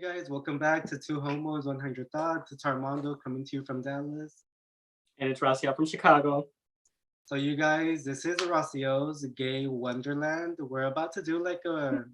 guys, welcome back to Two Homos, 100 Thoughts. It's Armando coming to you from Dallas. And it's Racia from Chicago. So, you guys, this is Rocio's Gay Wonderland. We're about to do like a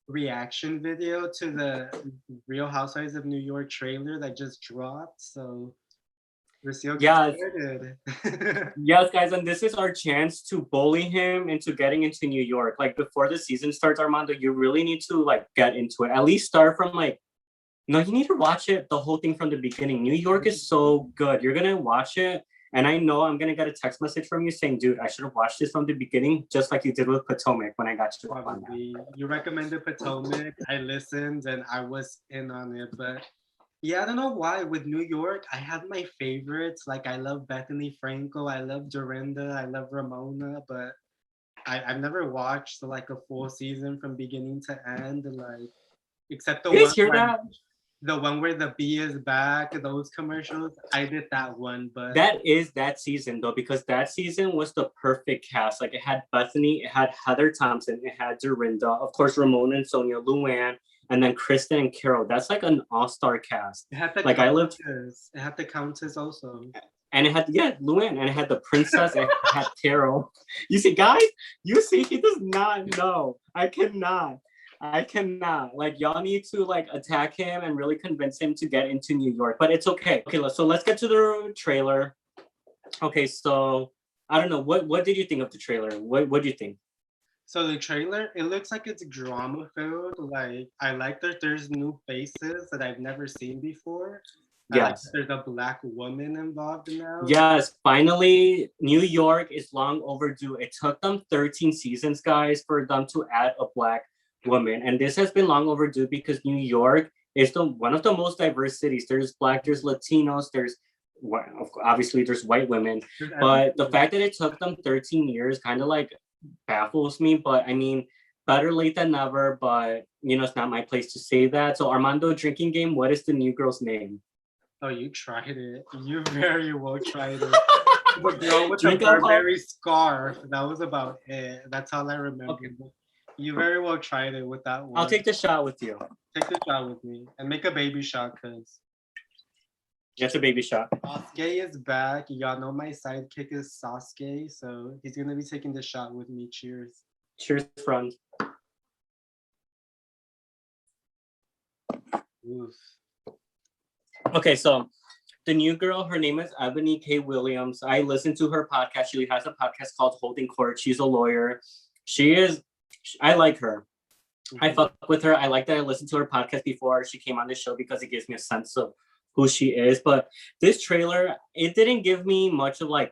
reaction video to the Real Housewives of New York trailer that just dropped. So, Rocio, get Yes, started. yes, guys, and this is our chance to bully him into getting into New York. Like before the season starts, Armando, you really need to like get into it. At least start from like, no, you need to watch it the whole thing from the beginning. New York is so good. You're gonna watch it, and I know I'm gonna get a text message from you saying, "Dude, I should have watched this from the beginning, just like you did with Potomac when I got you on that." Probably. You recommended Potomac. I listened and I was in on it, but yeah, I don't know why. With New York, I had my favorites. Like I love Bethany Frankel, I love Dorinda, I love Ramona, but I've never watched like a full season from beginning to end. Like except You guys hear that? the one where the bee is back, those commercials. I did that one, but That is that season though, because that season was the perfect cast. Like it had Bethany, it had Heather Thompson, it had Dorinda, of course Ramona and Sonia, Luann, and then Kristen and Carol. That's like an all-star cast. it had the Like I lived, countess. It had the countess also. and it had Luann, and it had the princess, and it had Carol. You see, guys, you see, he does not know. I cannot. Like y'all need to like attack him and really convince him to get into New York. But it's okay. Okay, so let's get to the trailer. Okay, so I don't know. What did you think of the trailer? What do you think? So the trailer, it looks like it's drama filled. Like I like that there's new faces that I've never seen before. I like that Yes. there's a black woman involved now. Yes, finally, New York is long overdue. It took them 13 seasons, guys, for them to add a black woman. And this has been long overdue because New York is one of the most diverse cities. There's black, there's Latinos, there's obviously there's white women. There's But the everything. fact that it took them 13 years kind of like baffles me. But I mean, better late than never. But you know, it's not my place to say that. So Armando, drinking game, what is the new girl's name? Oh, you tried it. You very well tried it. The girl with the Drink alcohol. Burberry scarf. That was about it. That's all I remember. Okay, You very well tried it with that I'll one. take the shot with you. Take the shot with me and make a baby shot, cause That's a baby shot. Sasuke is back. Y'all know my sidekick is Sasuke, so he's gonna be taking the shot with me. Cheers. Cheers, friend. Oof. Okay, so the new girl, her name is Ebony K. Williams. I listened to her podcast. She has a podcast called Holding Court. She's a lawyer. I like her. I Mhm. fuck with her. I like that I listened to her podcast before she came on the show because it gives me a sense of who she is. But this trailer, it didn't give me much of like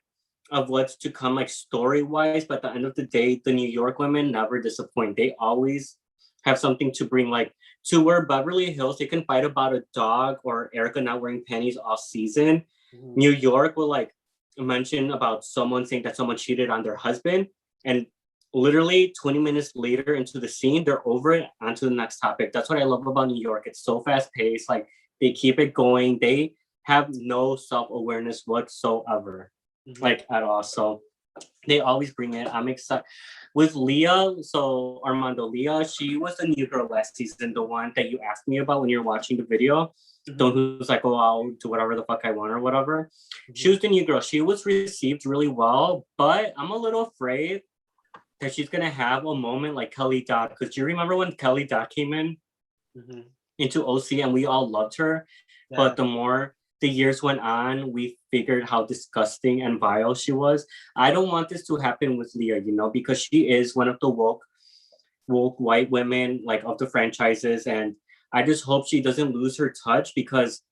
of what's to come, like story wise. But at the end of the day, the New York women never disappoint. They always have something to bring. Like to where Beverly Hills, they can fight about a dog or Erica not wearing panties all season. Mhm. New York will like mention about someone saying that someone cheated on their husband, and literally 20 minutes later into the scene, they're over it onto the next topic. That's what I love about New York. It's so fast paced. Like they keep it going. They have no self awareness whatsoever, Mhm. like at all. So they always bring it. I'm excited with Leah. So Armando, Leah, she was the new girl last season, the one that you asked me about when you're watching the video. The one Mhm. who's like, oh, I'll do whatever the fuck I want or whatever. She Mhm. was the new girl. She was received really well, but I'm a little afraid that she's gonna have a moment like Kelly Dodd. Because do you remember when Kelly Dodd came Mhm. into OC and we all loved her? Yeah. But the more the years went on, we figured how disgusting and vile she was. I don't want this to happen with Leah, you know, because she is one of the woke white women like of the franchises, and I just hope she doesn't lose her touch because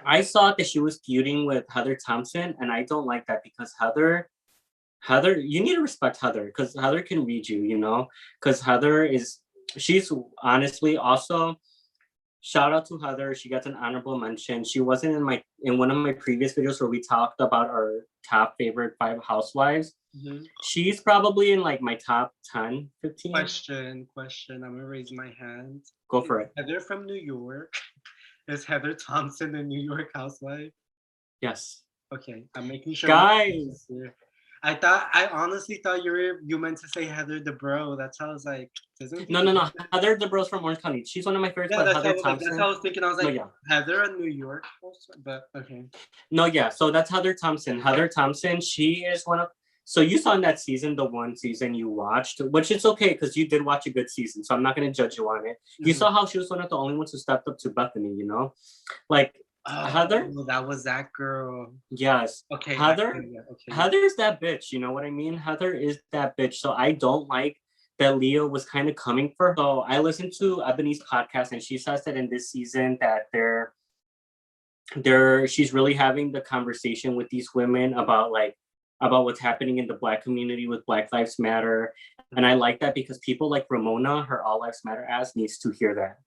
I saw that she was feuding with Heather Thompson, and I don't like that because Heather, you need to respect Heather because Heather can read you, you know, because she's honestly also shout out to Heather. She gets an honorable mention. She wasn't in one of my previous videos where we talked about our top favorite 5 housewives. Mhm. She's probably in like my top 10, 15. Question. I'm gonna raise my hand. Go Is for it. Heather from New York? Is Heather Thompson a New York housewife? Yes. Okay, I'm making sure my Guys, here. I honestly thought you meant to say Heather Dubrow. That's how I was like, isn't he? No. Heather Dubrow from Orange County. She's one of my favorites, Yeah, but that's Heather how like that's Thompson. how I was thinking. I was No, like, yeah. Heather in New York, also, but okay. No, yeah. So that's Heather Thompson. Heather Thompson, she is one of. So you saw in that season, the one season you watched, which it's okay because you did watch a good season. So I'm not going to judge you on it. You Mhm. saw how she was one of the only ones who stepped up to Bethany, you know? Like Heather, Oh, that was that girl. yes. Okay, Heather, yeah, okay, yeah. Heather's that bitch. You know what I mean? Heather is that bitch. So I don't like that Leo was kind of coming for her. So I listened to Ebony's podcast and she says that in this season that she's really having the conversation with these women about about what's happening in the Black community with Black Lives Matter. And I like that because people like Ramona, her All Lives Matter ass, needs to hear that.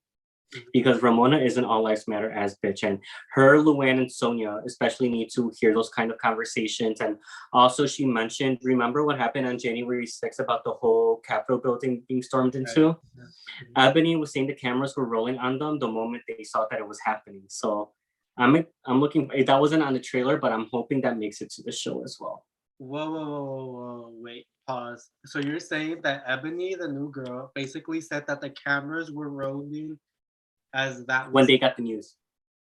Because Ramona is an All Lives Matter ass bitch. And her, Luann, and Sonia especially need to hear those kind of conversations. And also she mentioned, remember what happened on January 6th about the whole Capitol building being stormed Right. into? Ebony was saying the cameras were rolling on them the moment they saw that it was happening. So I'm looking. That wasn't on the trailer, but I'm hoping that makes it to the show as well. Whoa, wait, pause. So you're saying that Ebony, the new girl, basically said that the cameras were rolling as that When was they got the news.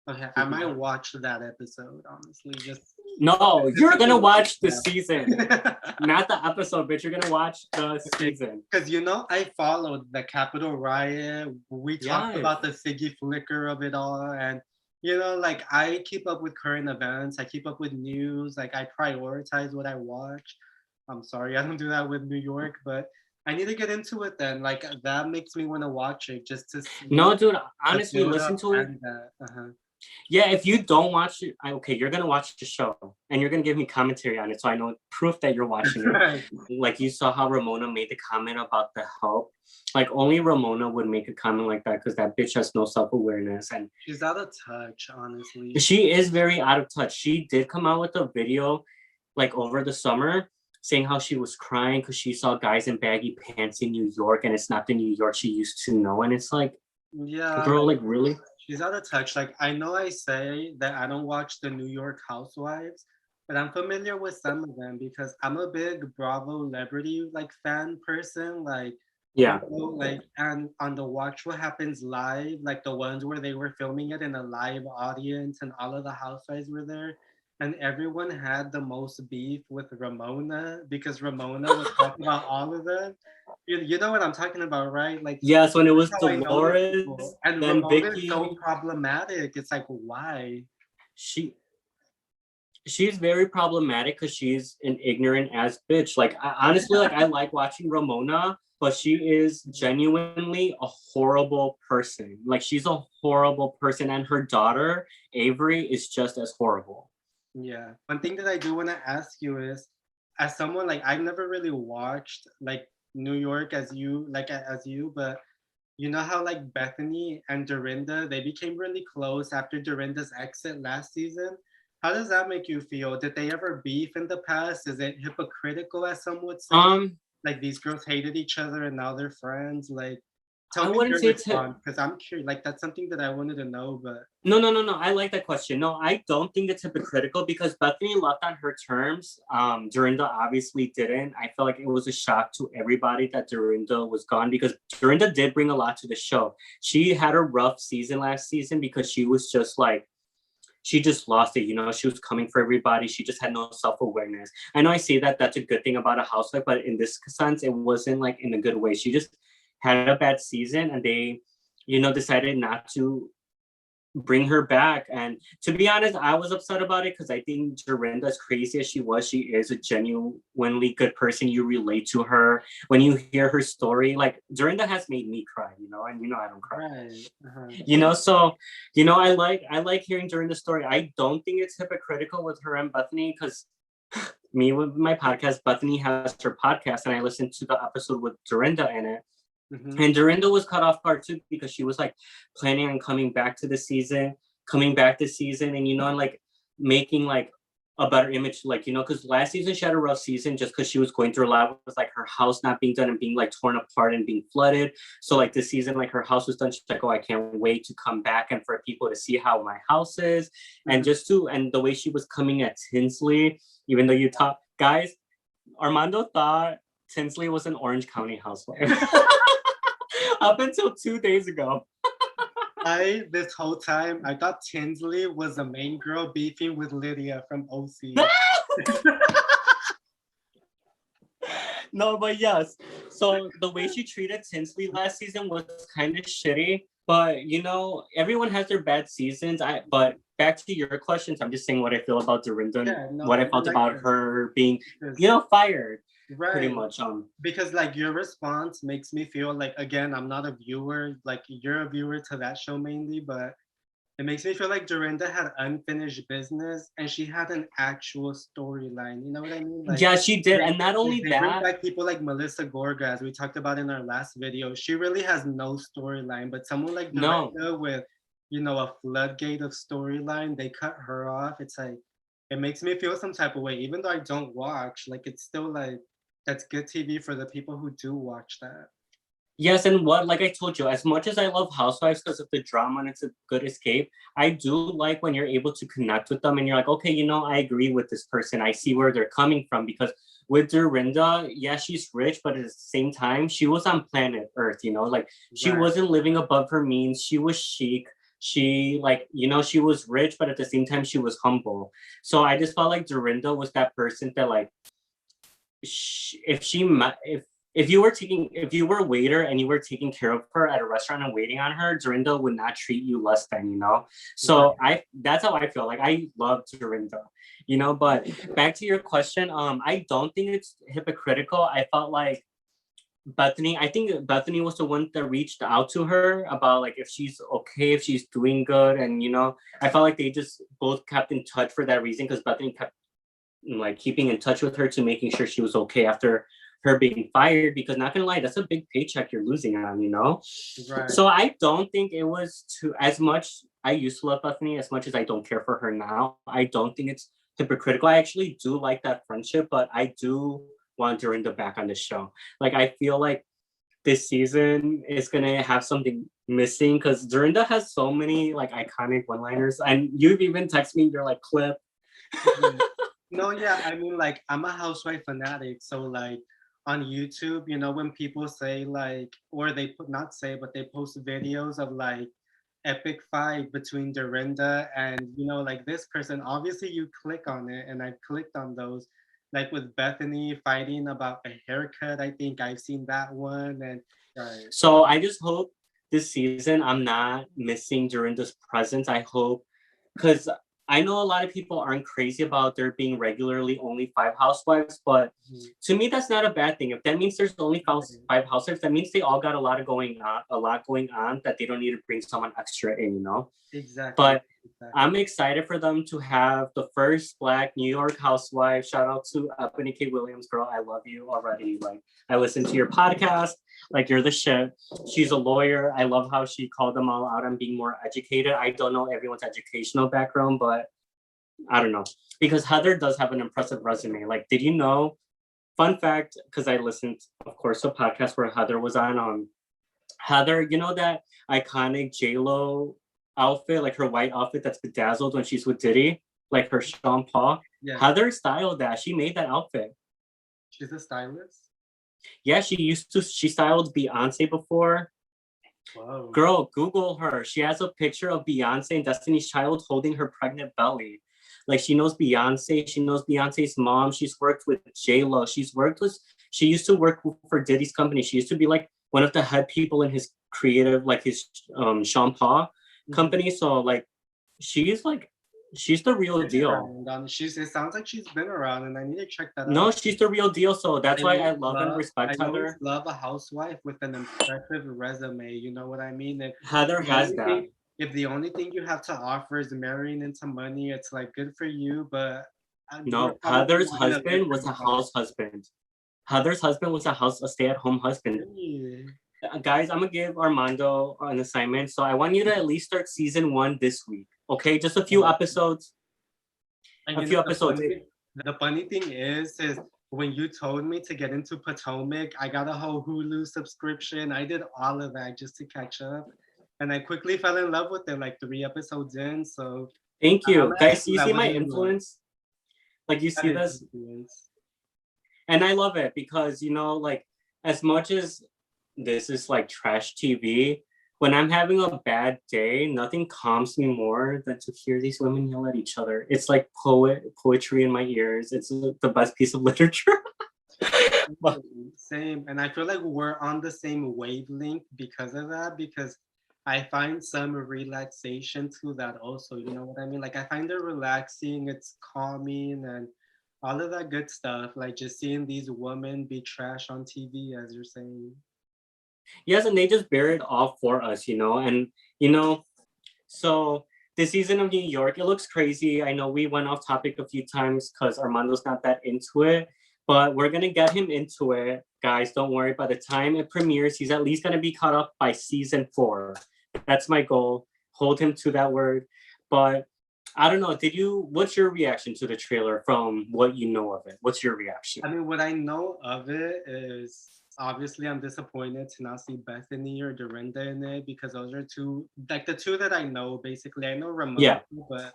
okay. I might watch that episode, honestly. Just No, just you're to gonna do it. watch the season, not the episode, bitch. You're gonna watch the season. Because I followed the Capitol riot. We talked Yes. about the Siggy flicker of it all, and like I keep up with current events. I keep up with news. Like I prioritize what I watch. I'm sorry, I don't do that with New York, but I need to get into it then. Like that makes me want to watch it just to see No, dude. the Honestly, build listen up to it. and the. Yeah, if you don't watch it, okay, you're gonna watch the show and you're gonna give me commentary on it, so I know proof that you're watching it. Right. Like you saw how Ramona made the comment about the help. Like only Ramona would make a comment like that because that bitch has no self-awareness and She's out of touch, honestly. she is very out of touch. She did come out with a video like over the summer saying how she was crying because she saw guys in baggy pants in New York and it's not the New York she used to know. And it's like, Yeah, girl, like really? she's out of touch. Like I know I say that I don't watch the New York Housewives, but I'm familiar with some of them because I'm a big Bravo celebrity like fan person. Like Yeah. like and on the Watch What Happens live, like the ones where they were filming it in a live audience and all of the housewives were there. And everyone had the most beef with Ramona because Ramona was talking about all of them. You know what I'm talking about, right? Like yes, when it was how I know the Dolores, people. And then Ramona is so Vicky. problematic. It's like why? She's very problematic because she's an ignorant ass bitch. Like honestly, like I like watching Ramona, but she is genuinely a horrible person. Like she's a horrible person, and her daughter Avery is just as horrible. Yeah. One thing that I do want to ask you is, as someone like I've never really watched like New York as you, but you know how like Bethany and Dorinda they became really close after Dorinda's exit last season. How does that make you feel? Did they ever beef in the past? Is it hypocritical, as some would say? Like these girls hated each other and now they're friends. Like, tell I me wouldn't your say it's response because I'm curious. Like that's something that I wanted to know, but no. I like that question. No, I don't think it's hypocritical because Bethany left on her terms. Dorinda obviously didn't. I feel like it was a shock to everybody that Dorinda was gone because Dorinda did bring a lot to the show. She had a rough season last season because she was just like, she just lost it. You know, she was coming for everybody. She just had no self-awareness. I know I say that that's a good thing about a housewife, but in this sense, it wasn't like in a good way. She just had a bad season and they, decided not to bring her back. And to be honest, I was upset about it because I think Dorinda, as crazy as she was, she is a genuinely good person. You relate to her when you hear her story. Like Dorinda has made me cry, and I don't cry. right. So I like hearing Dorinda's story. I don't think it's hypocritical with her and Bethany because me with my podcast, Bethany has her podcast, and I listened to the episode with Dorinda in it. Mm-hmm. And Dorinda was cut off guard too because she was like planning on coming back this season, and like making like a better image, like because last season she had a rough season just because she was going through a lot with like her house not being done and being like torn apart and being flooded. So like this season, like her house was done. She's like, oh, I can't wait to come back and for people to see how my house is, and and the way she was coming at Tinsley, even though you talk guys. Armando thought Tinsley was an Orange County housewife. Up until 2 days ago. This whole time, I thought Tinsley was the main girl beefing with Lydia from OC. No, but yes. So the way she treated Tinsley last season was kind of shitty. But you know, everyone has their bad seasons. But back to your questions, I'm just saying what I feel about Dorinda, what I felt about her being, fired. Right. Pretty much. Because like your response makes me feel like, again, I'm not a viewer. Like you're a viewer to that show mainly, but it makes me feel like Dorinda had unfinished business and she had an actual storyline. You know what I mean? Like, yeah, she did. And not only they that, bring back people like Melissa Gorga, as we talked about in our last video. She really has no storyline, but someone like Dorinda with, a floodgate of storyline, they cut her off. It's like, it makes me feel some type of way, even though I don't watch. Like, it's still like, that's good TV for the people who do watch that. Yes, and like I told you, as much as I love Housewives because of the drama and it's a good escape, I do like when you're able to connect with them and you're like, okay, I agree with this person. I see where they're coming from, because with Dorinda, yeah, she's rich, but at the same time, she was on planet Earth, like she wasn't living above her means. She was chic. She she was rich, but at the same time, she was humble. So I just felt like Dorinda was that person that like, if you were a waiter and you were taking care of her at a restaurant and waiting on her, Dorinda would not treat you less than, So that's how I feel. Like I love Dorinda, but back to your question, I don't think it's hypocritical. I felt like I think Bethany was the one that reached out to her about like if she's okay, if she's doing good. And I felt like they just both kept in touch for that reason, because Bethany kept like keeping in touch with her to making sure she was okay after her being fired, because not gonna lie, that's a big paycheck you're losing on, Right. So I don't think it was as much. I used to love Bethany as much as I don't care for her now. I don't think it's hypocritical. I actually do like that friendship, but I do want Dorinda back on the show. Like I feel like this season is gonna have something missing, because Dorinda has so many like iconic one-liners, and you've even texted me your like clip. No, yeah, I mean, like, I'm a housewife fanatic, so like on YouTube, when people say like, or they not say, but they post videos of like epic fight between Dorinda and like this person. Obviously, you click on it, and I clicked on those, like with Bethany fighting about a haircut. I think I've seen that one, and right. So I just hope this season I'm not missing Dorinda's presence. I hope, because I know a lot of people aren't crazy about there being regularly only 5 housewives, but to me that's not a bad thing. If that means there's only 5 housewives, that means they all got a lot going on that they don't need to bring someone extra in, Exactly. But I'm excited for them to have the first Black New York housewife. Shout out to Ebony K. Williams, girl. I love you already. Like I listened to your podcast. Like you're the shit. She's a lawyer. I love how she called them all out on being more educated. I don't know everyone's educational background, but I don't know. Because Heather does have an impressive resume. Like, did you know? Fun fact, because I listened, of course, to a podcast where Heather was on. Heather, you know that iconic J-Lo outfit, like her white outfit that's bedazzled when she's with Diddy, like her Sean Paul. Yeah. Heather styled that. She made that outfit. She's a stylist? Yeah, she styled Beyonce before. Wow. Girl, Google her. She has a picture of Beyonce and Destiny's Child holding her pregnant belly. Like she knows Beyonce. She knows Beyonce's mom. She's worked with J-Lo. She used to work for Diddy's company. She used to be like one of the head people in his creative, like his Sean Paul company. So like she's the real deal. It sounds like she's been around, and I need to check that out. No, she's the real deal. So that's why I love and respect Heather. I love a housewife with an impressive resume. You know what I mean? Heather has that. If the only thing you have to offer is marrying into money, it's like good for you. But no, Heather's husband was a house husband. Heather's husband was a stay-at-home husband. Guys, I'm gonna give Armando an assignment. So I want you to at least start season 1 this week. Okay, just a few episodes. The funny thing is when you told me to get into Potomac, I got a whole Hulu subscription. I did all of that just to catch up, and I quickly fell in love with it like 3 episodes in. So thank you, guys. You see my influence? Like you see this? And I love it because, you know, like as much as this is like trash TV, when I'm having a bad day, nothing calms me more than to hear these women yell at each other. It's like poetry in my ears. It's the best piece of literature. But Same. And I feel like we're on the same wavelength because of that, because I find some relaxation to that also. You know what I mean? Like I find it relaxing, it's calming and all of that good stuff. Like just seeing these women be trash on TV, as you're saying. yes, and they just bear it all for us, you know. And you know, so this season of New York, it looks crazy. I know we went off topic a few times because Armando's not that into it, but we're gonna get him into it, guys. Don't worry. By the time it premieres, he's at least gonna be caught up by season 4. That's my goal. Hold him to that word. But I don't know. Did you? What's your reaction to the trailer from what you know of it? What's your reaction? I mean, what I know of it is obviously I'm disappointed to not see Bethany or Dorinda in it because those are two, like the two that I know. Basically, I know Ramona, Yeah, but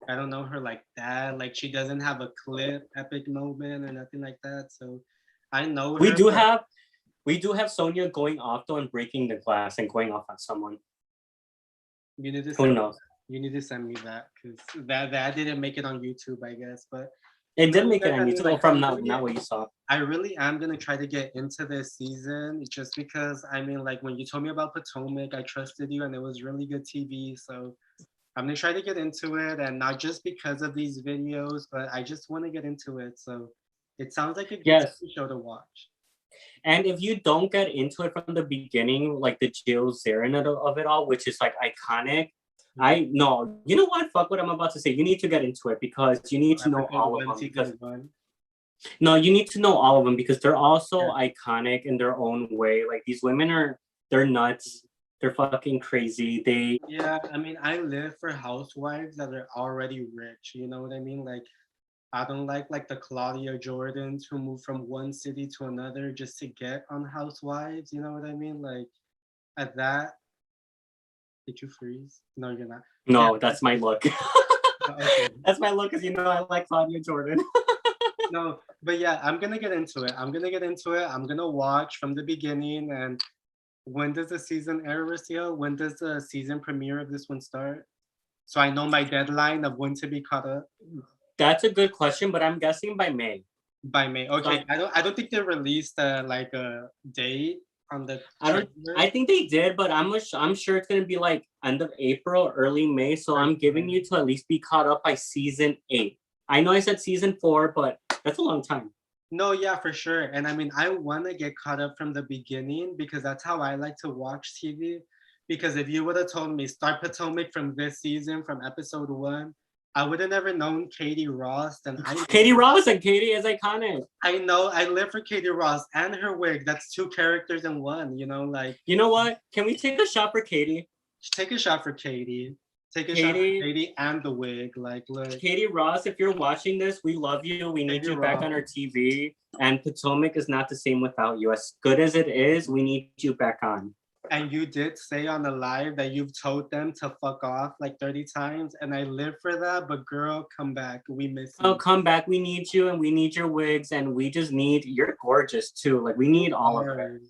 I don't know her like that. Like she doesn't have a clip, epic moment, or nothing like that. So I know we her, do but have we do have Sonia going off though and breaking the glass and going off on someone. you need to Who send knows? you need to send me that because that didn't make it on YouTube, I guess. But It no, did you make it guys, I on mean, YouTube like from not what you saw. I really am gonna try to get into this season just because I mean, like when you told me about Potomac, I trusted you, and it was really good TV. So I'm gonna try to get into it, and not just because of these videos, but I just want to get into it. So it sounds like a good Yes. TV show to watch. And if you don't get into it from the beginning, like the Jill Zarin of it all, which is like iconic, I no, you know what? Fuck what I'm about to say. You need to get into it because you need to know Episode all of one, them. Because season one. no, you need to know all of them because they're all so Yeah. iconic in their own way. Like these women they're nuts. They're fucking crazy. Yeah, I mean, I live for housewives that are already rich. You know what I mean? Like, I don't like the Claudia Jordans who move from one city to another just to get on Housewives. You know what I mean? Like, at that, did you freeze? No, you're not. Yeah. No, that's my look. Okay. That's my look because you know I like Claudia Jordan. No, but yeah, I'm gonna get into it. I'm gonna get into it. I'm gonna watch from the beginning. And when does the season air, Rocio? When does the season premiere of this one start? So I know my deadline of when to be caught up. That's a good question, but I'm guessing by May. By May. So Okay, I don't think they released like a date on the I don't. trailer. I think they did, but I'm sure it's gonna be like end of April, early May. So I'm giving you to at least be caught up by season 8. I know I said season 4, but that's a long time. No, yeah, for sure. And I mean, I want to get caught up from the beginning because that's how I like to watch TV. Because if you would have told me start Potomac from this season, from episode one, I would have never known Katie Ross. And Katie Ross and Katie is iconic. I know I live for Katie Ross and her wig. That's two characters in one. You know, like You know what? Can we take a shot for Katie? take a shot for Katie. Take a shot for Katie, Katie and the wig. Like, look, Katie Ross, if you're watching this, we love you. We need Katie you back Ross. on our TV. And Potomac is not the same without you. As good as it is, we need you back on. And you did say on the live that you've told them to fuck off like 30 times, and I live for that. But girl, come back. We miss Oh, you. come back. We need you and we need your wigs. And we just need, you're gorgeous too. Like, we need all of it.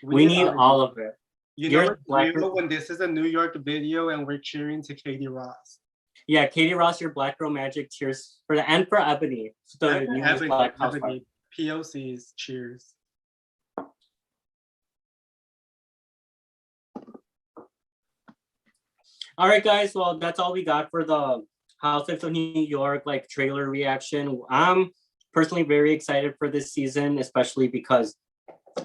We need all of it. You know You're what's black. real when this is a New York video and we're cheering to Katie Ross. Yeah, Katie Ross, your Black Girl Magic. Cheers for the and for Ebony, the And newest Ebony, Black housewife. Ebony, POCs, cheers. All right, guys. Well, that's all we got for the Housewives of New York like trailer reaction. I'm personally very excited for this season, especially because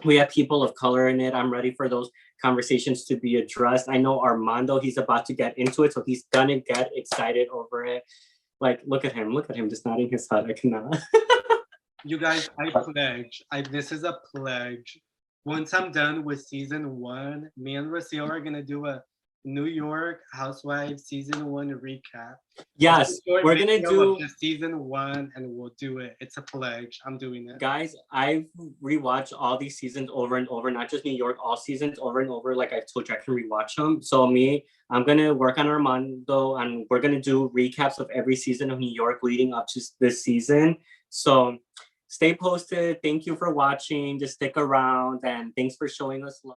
we have people of color in it. I'm ready for those conversations to be addressed. I know Armando, he's about to get into it, so he's gonna get excited over it. Like, look at him, just nodding his head. I cannot. You guys, I pledge. This is a pledge. Once I'm done with season one, me and Rocio are gonna do a New York Housewives season one recap. Yes, we're gonna do just season one, and we'll do it. It's a pledge. I'm doing it. Guys, I've rewatched all these seasons over and over, not just New York, all seasons over and over. Like I told you, I can rewatch them. So I'm gonna work on Armando, and we're gonna do recaps of every season of New York leading up to this season. So stay posted. Thank you for watching. Just stick around and thanks for showing us love.